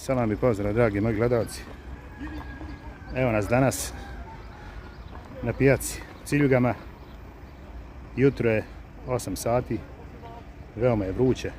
Salam i pozdrav, dragi moji gledalci. Evo nas danas na pijaci Ciljugama. Jutro je 8 sati, veoma je vruće.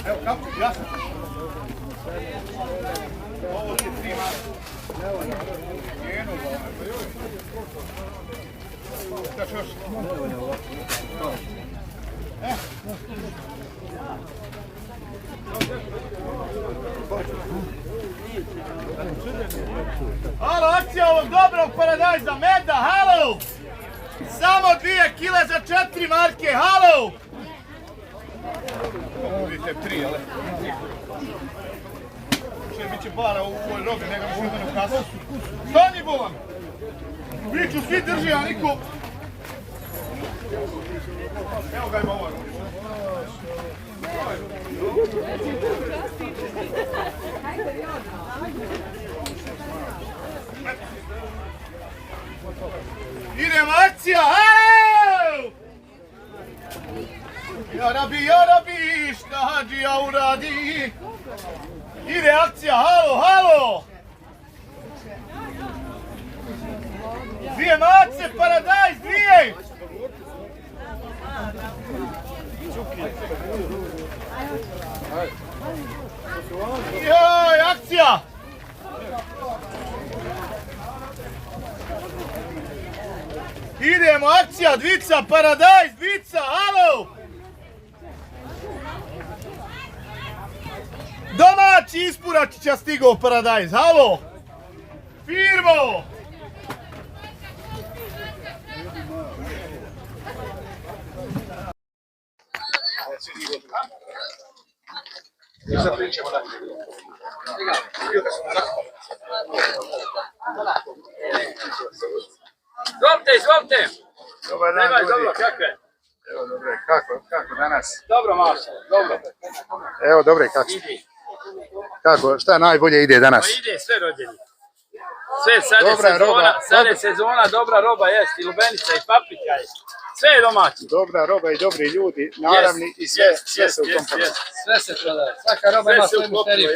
Evo, kako? Jasno. Ovo ti prima. Njeno, šta još? Halo, akcija ovog dobrog paradajza, meda, halo! Samo 2 kile za 4 marke, halo! Vidite, 3, ali... Še bit će para u ovoj robi, nego mi šutano u kasu. Stani, bolam! Viću, svi drži, a niko... Evo ga ima ovaj. Idemo, akcija, halo! Ja rabi, šta hađija uradi? Ide akcija, halo, halo! 2 mace, paradajz, 2! Joj, akcija! Idemo, akcija, dvica, paradajz, dvica, halo! Domaći ispuračića stigao paradajz, halo! Firmo! Izvolite! Dobar dan, ljudi. Dobro, kako je? Evo, dobro, kako danas? Dobro, Maša, dobro. Evo, dobro, kako? Kako, šta najbolje ide danas? Pa ide sve rođeni. Sve, sad je sezona, dobra roba jest, i lubenica, i paprika je. Sve je domaći. Dobra roba i dobri ljudi, naravni i sve se u tom prodaje. Sve se prodaje, svaka roba ima svoju mušteriju.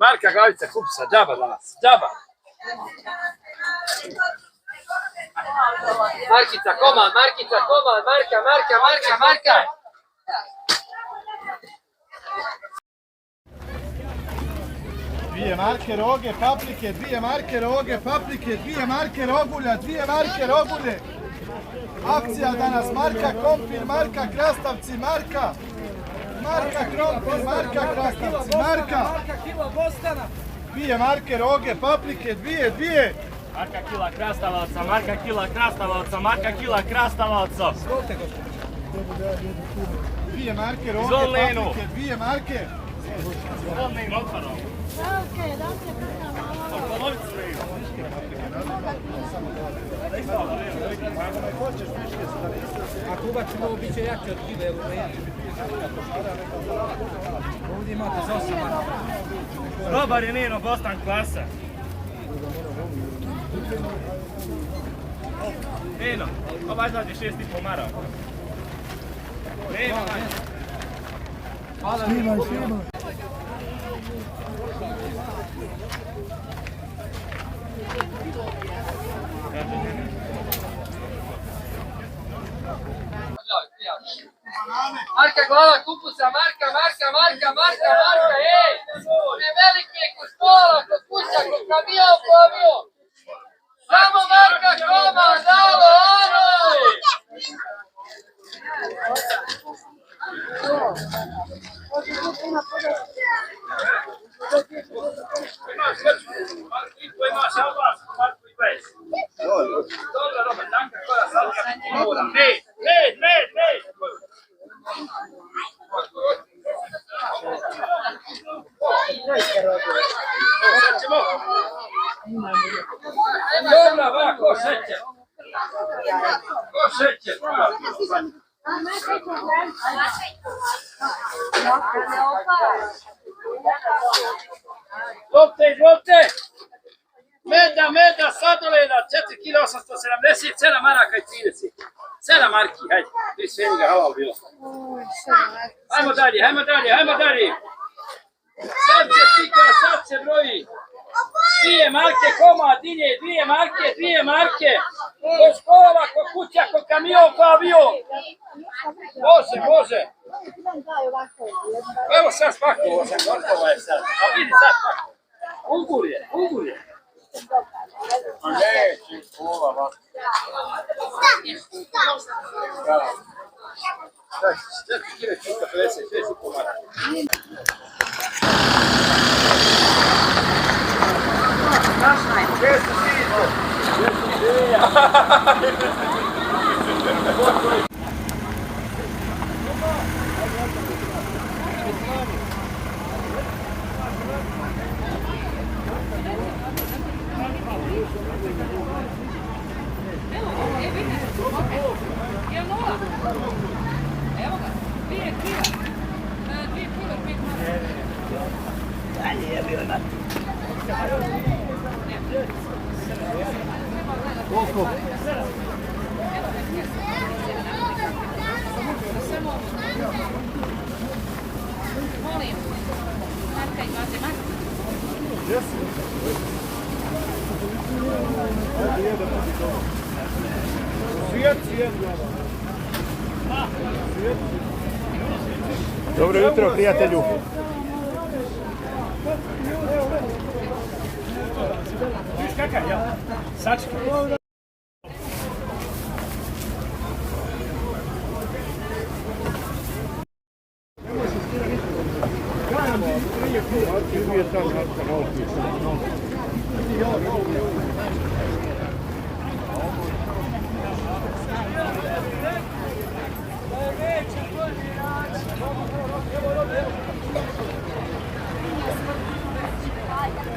Marka glavica kupsa, džaba danas, džaba. Markica, komad, marka. Dvije marke roge, paprike, 2 marke roge, paprike, 2 marke rogulja, 2 marke rogulje. Akcija danas, marka krompir, marka krastavci, marka krompir, marka krastavci, marka. 2 marke roge, paprike, 2. Marka kila krastavaca, marka kila krastavaca. 2 marke roge, paprike, 2 marke. Zvolne im otvarom. Ako ubacimo ovo, bit će jače od kile, evo ne jače. Ovdje imate za 8 maraka. Robar je Nino Bostan klasa. Nino, ovaj znači 6,5 maraka. Nino, Snimaj. Marka glava kupusa, marka, ej! Ne velike ko škola, ko kuća, ko kamion, ko avion! Samo marka komad, halo! Imaš albas, Marko i bez. Dobra, roba, tanka koja salka. Med! Sad ćemo. Dobra, ovako, šeće. Izvolite! Meda, sladoleda, 4,870 kg, 7 maraka i 30. 7 marki, hajde. Ti sveniga halal bilo. Hajmo dalje. Sad se tika, sad se broji. 2 marke komad, dinje, 2 marke. Ko škola, ko kuća, ko kamion, ko avion. Može. Evo sad spakovo sam, gotovo je sad. A vidi sad spakovo. Ugur je. Neće, ova vas. Sad ti kire čuka 56 komada. Dobro jutro, prijatelju. Viš kakav, jel? Sačka.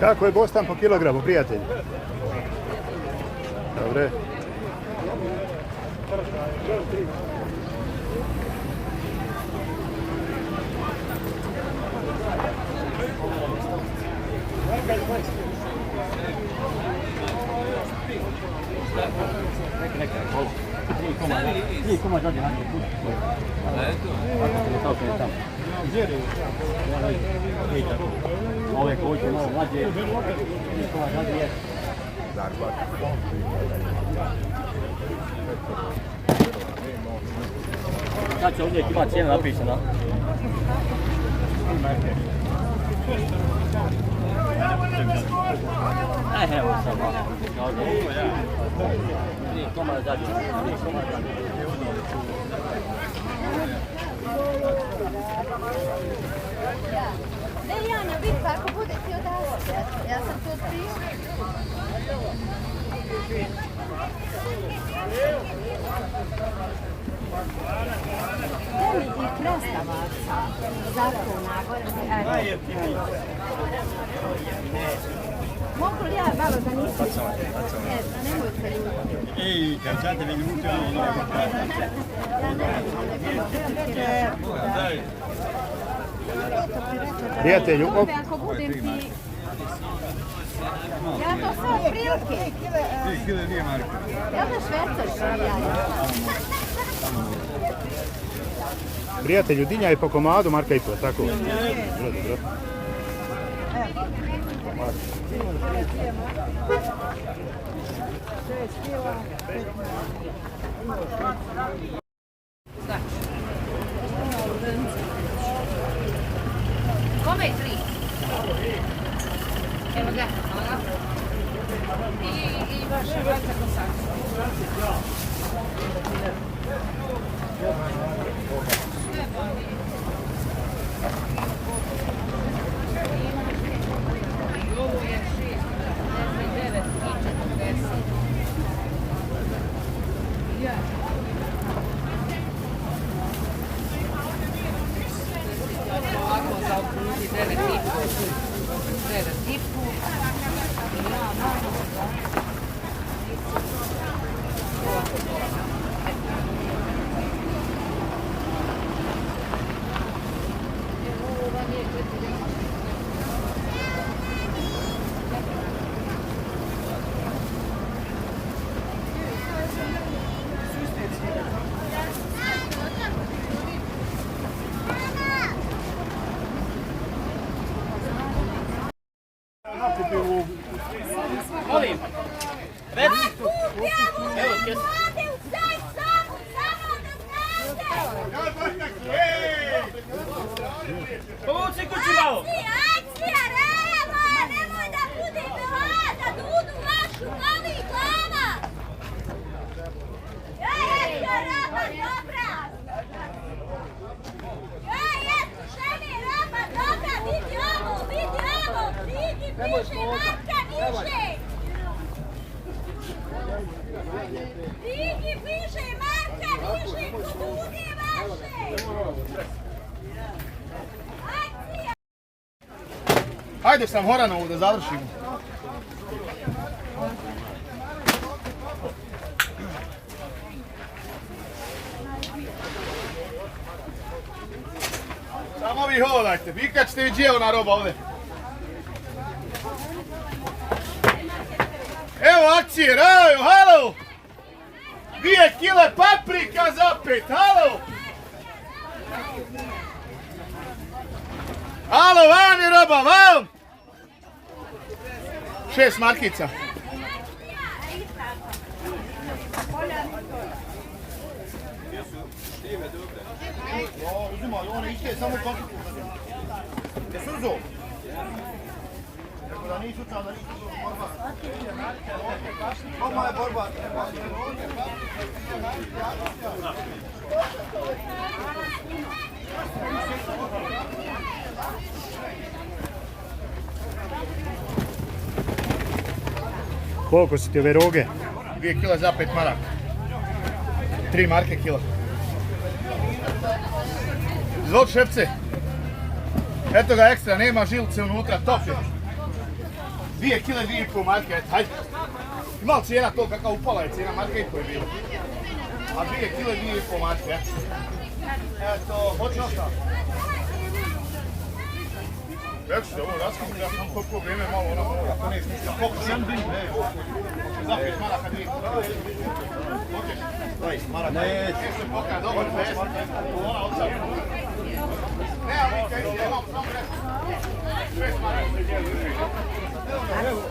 Kako je bostan po kilogramu, prijatelj? Dobre. Ove koji će malo mlađe, sad će ovdje ima cijena napisana. Evo sad malo. Nije komada zadnje. Jana, vidi pa ako bude ti odavati, ja sam tu prišla. Gdje mi ti krastavaca? Zakona, gore mi... Mogu li ja malo da nisam? Nemojte ljudi. Ej, kad ćete mi ljuti, Prijatelju, ako budem ti... Ja to sve prilike. Ja to švercaš ja. Prijatelju, dinja je po komadu, marka i po, tako? Dobro. Kome je 3? Evo ga. I vaša vrata kosača. Ovo je 6, 9 i 40. Povuci kući malo! Akcija, Rema! Nemoj da bude belada, dudu vašu, mali glava! Eto, Rama, dobra! Eto, žene, Rama, dobra, vidi ovo, vidi, bliže, Marka, niže! Vidi, bliže, Marka, niže, kod dude vaše! Hajde sam Horanovu da završimo. Samo vi hodajte, vi kad ćete vidjeti ona roba ovdje. Evo akcije, Rajo, halo! 2 kile paprika za 5, halo! Halo, van je roba, van! 6 markica. Uzimaj, one ište samo pakicu. Jesu uzo? Tako da nisu da nisu borba. Koma je borba? Koliko su ti ove roge? 2 kila za 5 maraka. 3 marke kila. Izvod šepce. Eto ga ekstra, nema žilce unutra, top je. 2 kile, 2,5 marke, eto, hajde. Imao cijena to kakva upala je, cijena marke i koja je bila. A 2 kile, 2,5 marke, eto. Eto, hoćeš šta? Reći se ovo raskinu, ja sam koliko vrijeme malo ona mora, ako ne smisla, koliko sam bin, ne, za 5 maraka 2. Hoćeš? 20 maraka. Ne, se pokaja, dobro, 20 maraka, ona odsad. Ne, ali kaj si, ja imam samo reći. 6 maraka se gdje drži. Evo,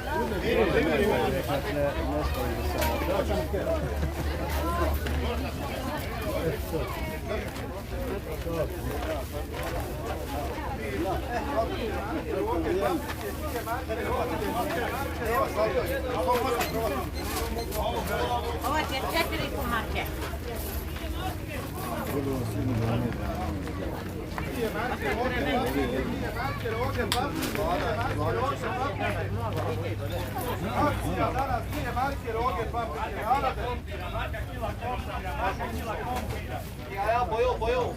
Ovo je 4,5 marke. Akcija danas, 2 marke roge paprike, ja boju.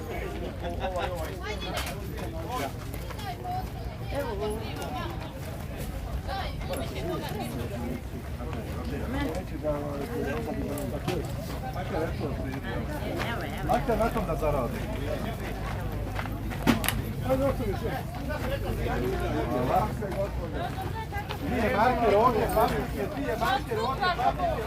Ajde na tom da zaradi. Dvije marke roge, paprike, 2 marke roge, paprike,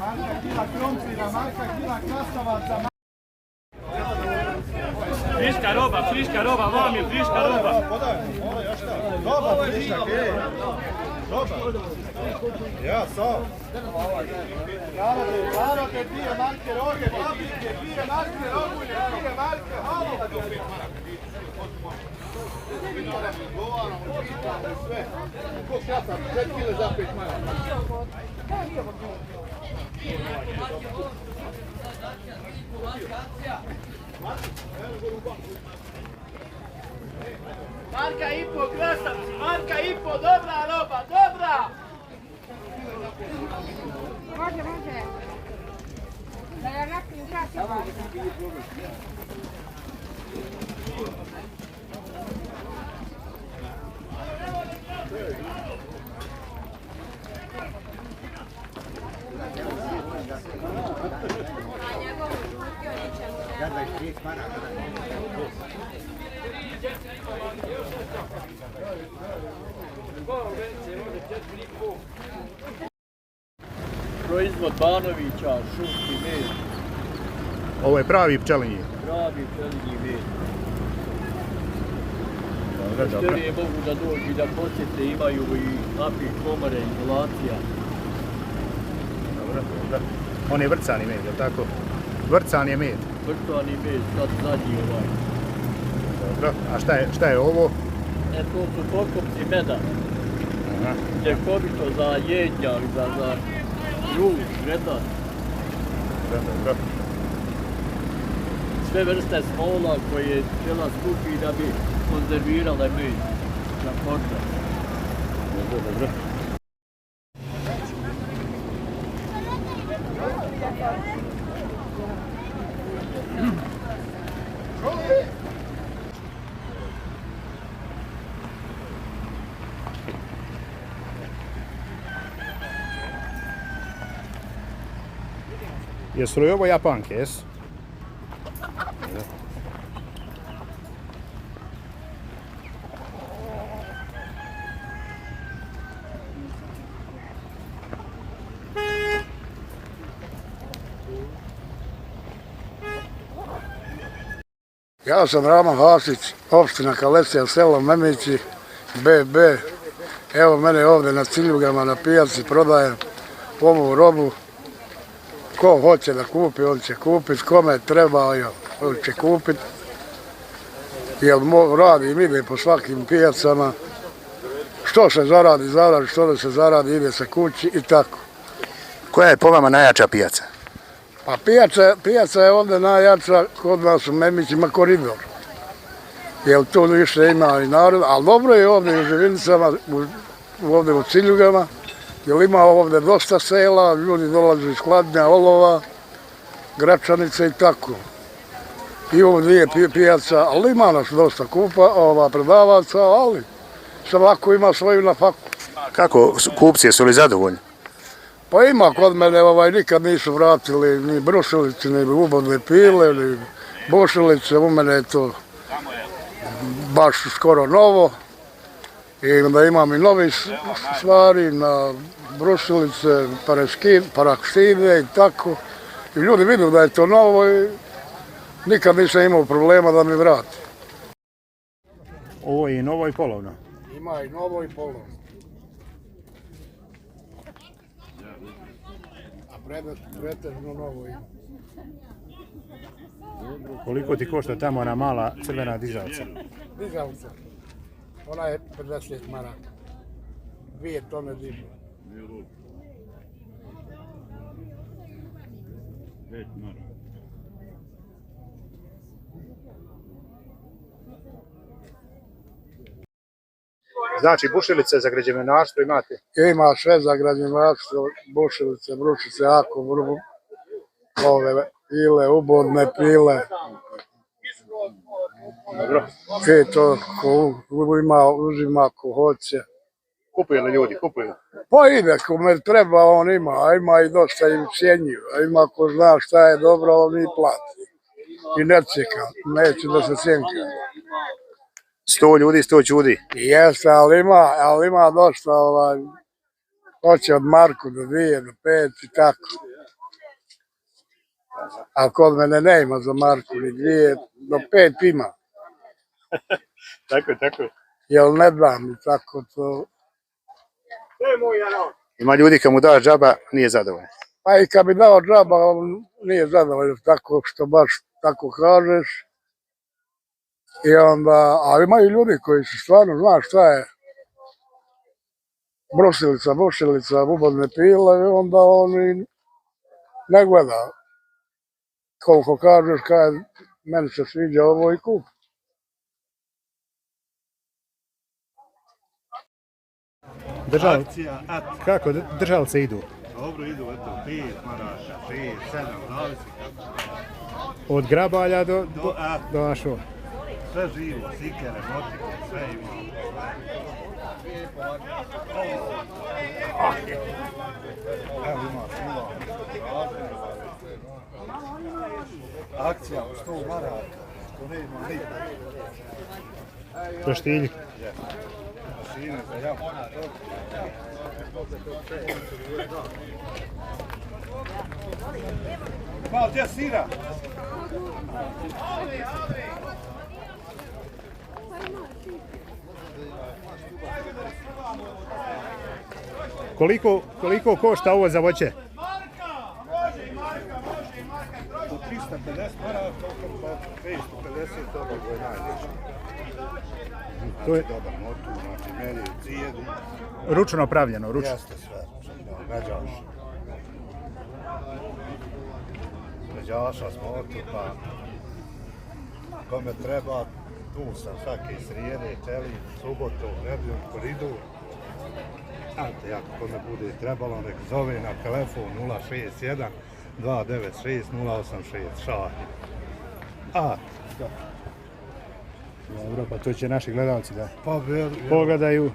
marka kila krompira, marka kila krastavaca. Friška roba, vam je friška roba. Roba, frišak, roba. Ja, sam. Narode, 2 marke roge, paprike, 2 marke rogulje, 2 marke halo. Sve. Koliko šata? 5 kile za 5 maraka. Marka i po krasavci, marka i po, dobra roba, dobra! Može. Da ja nakon krasava. A njegovu kupio ničemu ne. Proizvod Banovića, šumski med, Ovo je pravi pčelinji. pravi pčelinji med. Dobro, dobro. Šterije mogu da dođu i da posjete, imaju i napi komore, izolacija. Dobro, dobro. On je vrcani med, je li tako? Vrcan je med. Vrtani med, sad zadnji ovaj. Dobro. A šta je ovo? E, to su pokopci meda. Aha. Ljekovito za jednjak, za ruž, vredan. Dobro, dobro. Sve vrste smola koje pčela skupi da bi konzervirale med za požar. Dobro, dobro. Jesu li ovo Japanke, jesu? Ja sam Rama Hasić, opština Kalesija, selo Memići, BB. Evo mene ovdje na Ciljugama na pijaci prodajem ovu robu. Ko hoće da kupi, on će kupiti, kome treba, on će kupiti. Jer radim, ide po svakim pijacama. Što se zaradi, što da se zaradi, ide se kući i tako. Koja je po vama najjača pijaca? Pa pijaca je ovdje najjača kod nas u Memićima koridor. Jer tu više ima i narod, ali dobro je ovdje u Živinicama, ovdje u Ciljugama. Jer ima ovdje dosta sela, ljudi dolaze iz Kladnja, Olova, Gračanice i tako. I ovdje dvije pijaca, ali ima nas dosta prodavaca, ali svako ima svoju nafaku. Kako, kupci, jesu li zadovoljni? Pa ima kod mene, nikad nisu vratili ni brušilice, ni ubodne pile, ni bušilice, u mene je to baš skoro novo. I onda imam i novi stvari na brušilice, parakside i tako. I ljudi vidu da je to novo i nikad nisam imao problema da mi vrati. Ovo je i novo i polovno. Ima i novo i polovno. A pretežno novo ima. Koliko ti košta tamo ona mala crvena dizalca? Dizalca. Ona je 50 maraka. 2 tone dižu. Znači, bušilice za građevinarstvo imate? Ima sve za građevinarstvo, bušilice, brušice, ako, ove pile, ubodne pile. Dobro. I to ko uzima ko hoće. Kupuju li ljudi, kupuju? Pa ide, kome treba on ima, a ima i dosta i ucijenjuju, a ima ko zna šta je dobro, on i plati. I ne čeka, neće da se sjenka. 100 ljudi, 100 čudi. Jeste, ali ima dosta, hoće od marku do 2, do 5 i tako. A kod mene ne ima za marku ni 2, do 5 ima. Tako, tako. Jel ne dam i tako to. Ima ljudi kad mu daš džaba, nije zadovoljan. Pa i kad bi dao džaba, on nije zadovoljan tako što baš tako kažeš. I onda, ali ima i ljudi koji su stvarno zna šta je brusilica, bušilica, ubodne pile i onda oni ne gleda. Koliko kažeš, kaj meni se sviđa ovo i kup. Kako držalce idu? Dobro idu, eto, 5 maraka, 6, 7, zavisi kako. Od grabalja do ašova. Sve živo, sikere, motike, sve imamo. Evo ima, Akcija u 100 maraka, što ne ima nikada. Roštiljik. Mašine za jamu. Malo gdje sira? Koliko košta ovo za voće? Po 350 maraka, oko 550 ovog je najveći. To je Dobar motor, znači meri cijedu. ručno pravljeno, ručno. Jeste sve, međaš. Međaša smo tu, pa kome treba, tu sam svake srijede, čeli, subotu, nedelju, koridu. Znate, ako kome bude trebalo, nek zove na telefon 061 296 086 šalje. Dobro, pa to će naši gledalci da Pa pogledaju.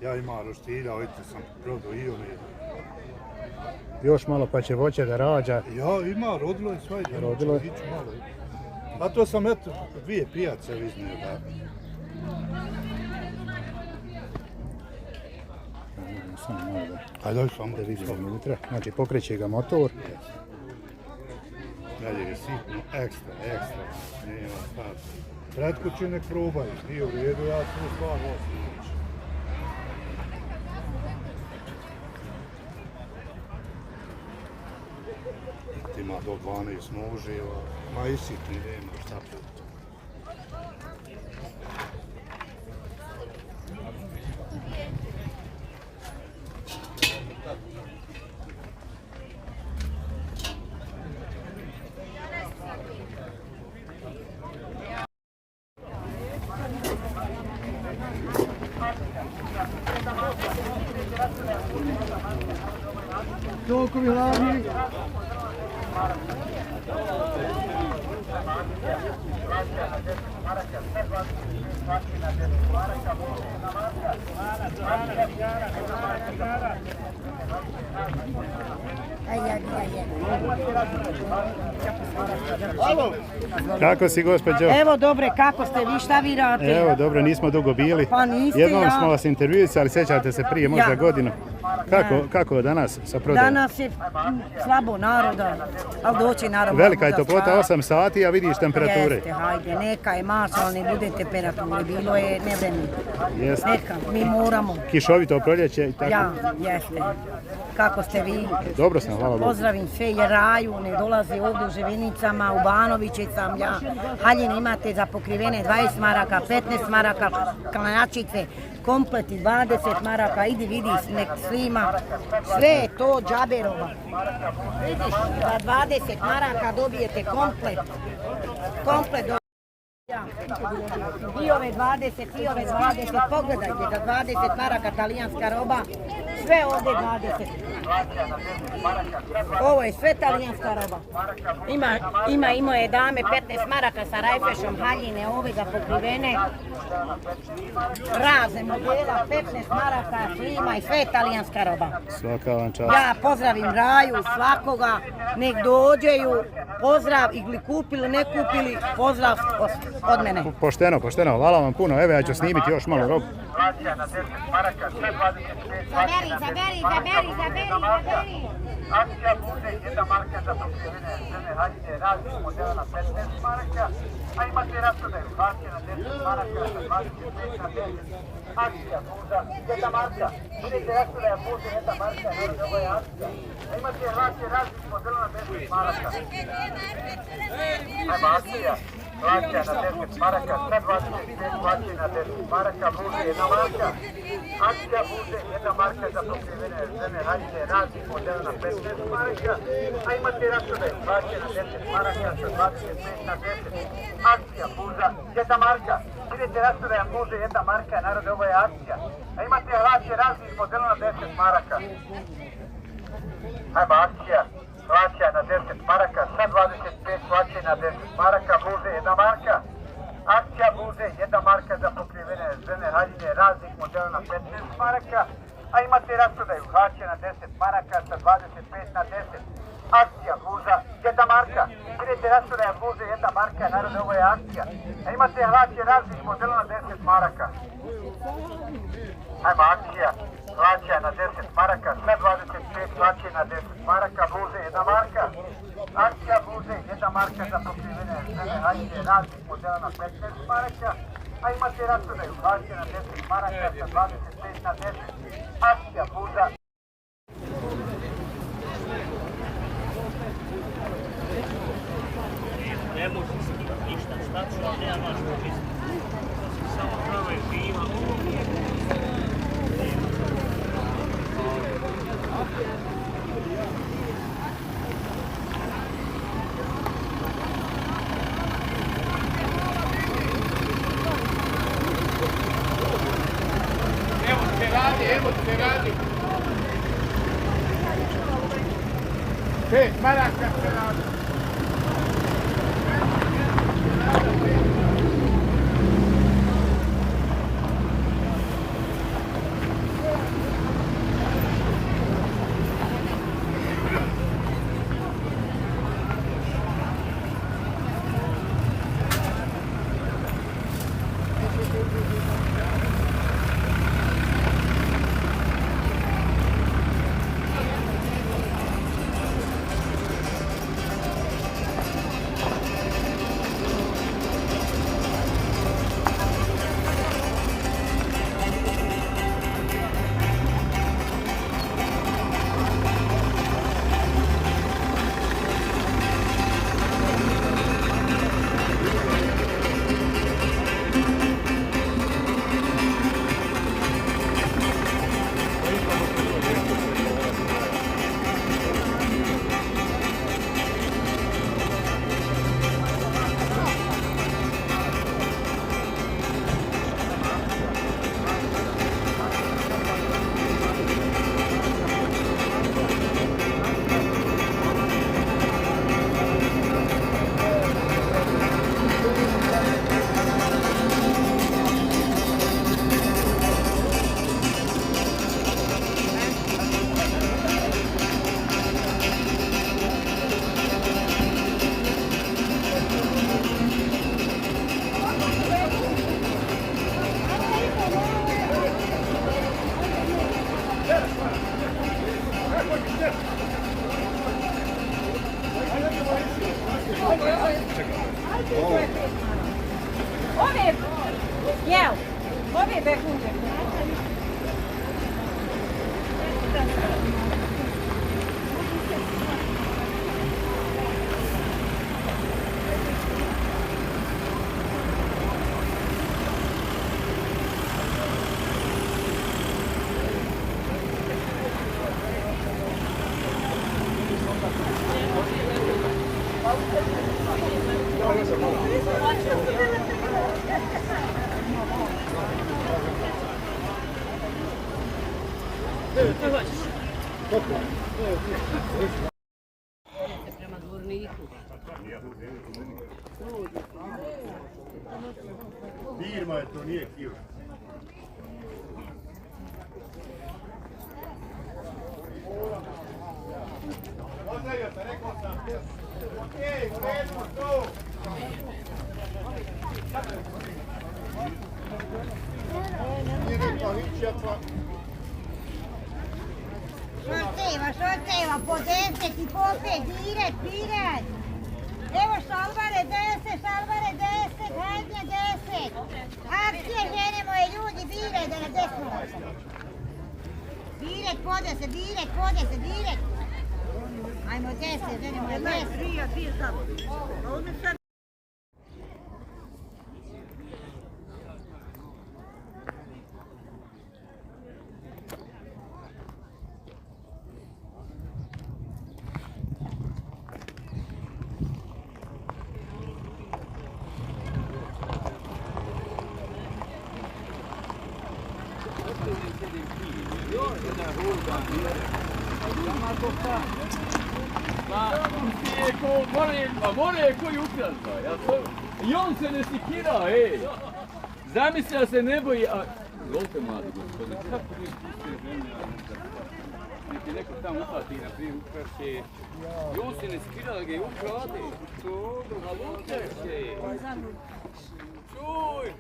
ja imam roštilja, ovdje sam prodao i oni. Još malo pa će voće da rađa. Ja, ima, rodilo je sve. Rodilo je. Iću malo. A to sam, eto, 2 pijace iznio, da. Samo malo da, Ajde, samo da vidimo unutra. Znači pokreće ga motor. Dalje je sitno, ekstra. Nema stav. Pred kuće nek probaju, nije u redu, ja tu stvarno osim. Ima do 12 noži, ma i sitni nema šta tu. Toliko mi hladni. Kako si, gospođo? Evo dobre, kako ste vi, šta vi radite? Evo, dobro, nismo dugo bili. Pa niste, Jednom ja. smo vas intervjuisali, sjećate se prije možda Ja. godinu. Kako danas sa prodajom? Danas je slabo naroda, ali doći narod. Velika je mogu toplota, za 8 sati, a vidiš temperature. Jeste, hajde, neka je maša, ali ne bude temperature, bilo je nevremeno. Jeste. Neka, mi moramo. Kišovito proljeće i tako. Ja, jeste. Kako ste vi? Dobro sam, hvala Bogu. Pozdravim sve jer raju, ne dolazi ovdje u Ževinicama, u Banoviće sam ja. Haljine imate za pokrivene 20 maraka, 15 maraka, klanjačice, kompleti 20 maraka, idi vidi, nek slima. Sve je to džaberova. Vidiš, za 20 maraka dobijete komplet. Komplet do... I ove 20, pogledajte, za 20 maraka talijanska roba, sve ovdje 20. Ovo je sve talijanska roba. Ima je dame 15 maraka sa rajfešom, haljine, ove za pokrivene. Razne modela, 15 maraka, slima i sve je talijanska roba. Svaka vam čast. Ja pozdravim Raju, svakoga, nek dođeju, pozdrav, ili kupili, ne kupili, pozdrav od mene. Pošteno, hvala vam puno. Evo ja ću snimiti još malo robu. Zaberi. Akcija bude 1 marka za pokrivene žene haljine raznih modela na 15 maraka, a imate rasprodaju haljine na 10 maraka sa 25 na 10. Akcija buza 1 marka, vidite rasprodaja buze 1 marka, naravno ovo je akcija. A imate hlače raznih modela na 10 maraka. Ajmo akcija. Plaća na 10 maraka, 125 plaće na 10 maraka, buze 1 marka. Akcija buze 1 marka za pokrivene žene haljine raznih modela na 15 maraka, a imate rasprodaju plaće na 10 maraka sa 25 na 10. Akcija buza 1 marka. Vidite rasprodaja buze 1 marka, narode ovo je akcija. A imate hlače raznih modela na 10 maraka. Ajmo akcija. Plaća na 10 maraka, sa 25 plaće na 10 maraka, buze 1 marka. Akcija buze 1 marka za pokrivene žene haljine raznih modela na 15 maraka, a imate rasprodaju haće na 10 maraka sa 25 na 10. Akcija buza 1 marka. vidite računaja bude 1 marka, narode ovo je akcija. A imate hlače raznih modela na 10 maraka. Ajmo akcija, hlače na 10 maraka, sve 25 hlače na 10 maraka, bude 1 marka. Akcija bude 1 marka za pokrivene žene, hajde raznih modela na 15 maraka. A imate računaju hlače na 10 maraka sa 25 na 10. Akcija bude. Ne može se ništa stačno, nema što čistiti. Samo prava je živa. Evo se radi. 5 maraka se radi. Ove bekunde. Prema dvorniku. Firma je to, nije kiosk. Pozdravio se, rekao sam. Okej, u redu, tu. Nije rekao ničija pa... Šorteva, po 10 i po 5, direkt. Evo šalvare 10, hajde 10. Akcije, žene moje, ljudi, biraj da na desno. Direkt, pode se, direkt. Ajmo 10, žene moje, 10. More je koji ukrasa, i on se ne sikira, ej! Zamisli da se ne boji, a... Izvolite mladi gospodine, kako vi pustite žene, a ne Ti neko tamo upati, na primjer, ukraše. I on se ne skira da ga je ukrade. A ukraše. Čuj!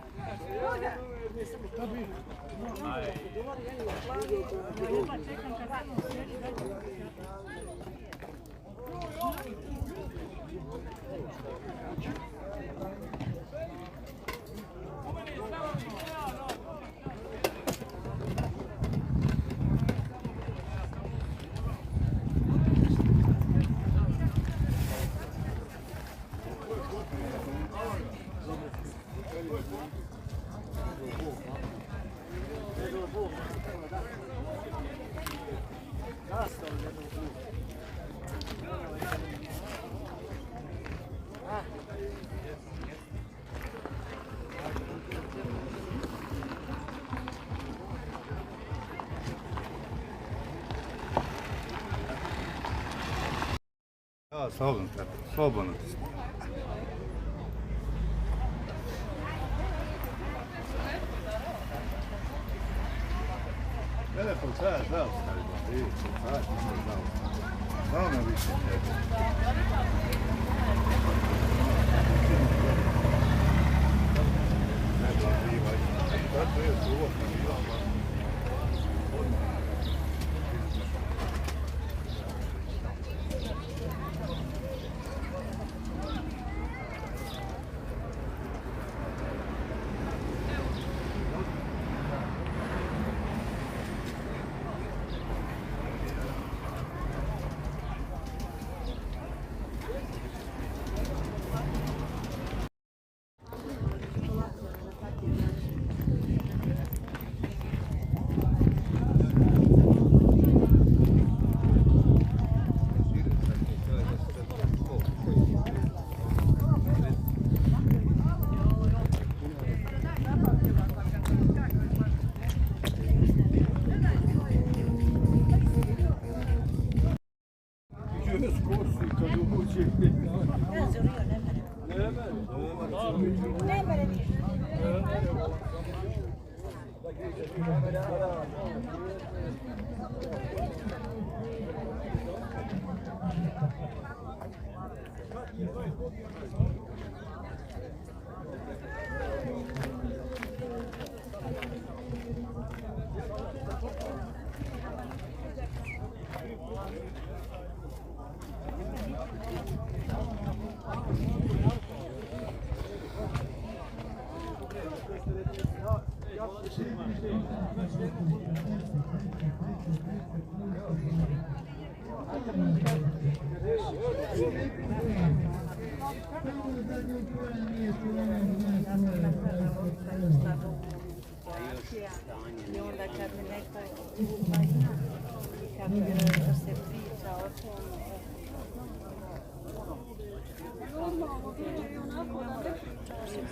Ja, slobodno treba, slobodno. Telefon sad, da ostavimo, vidite, sad, da me više tebe. Ne znam, bivaj, tako je suvotno bila. I onda kad mi neko kad se priča o tome.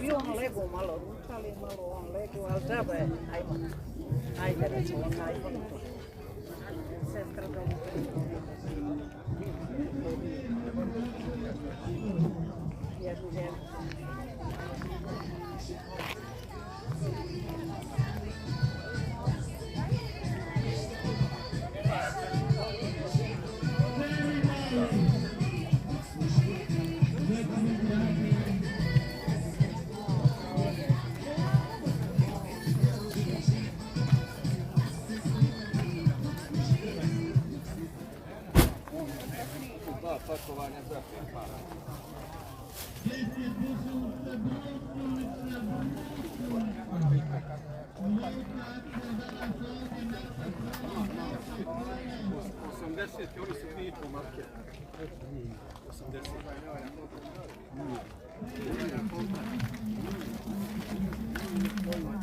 I ono legu malo ručali, malo on legu, ali džaba je, ajde recimo, ajde. Sestra dobro. Jednu ženu. Pakovanja za para. Osamdeset, oni su 2,5 marke. 80.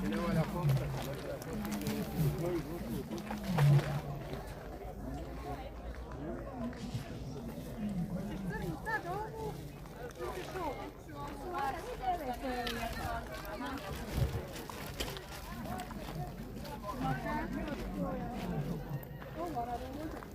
Ne valja komplet. Hvala.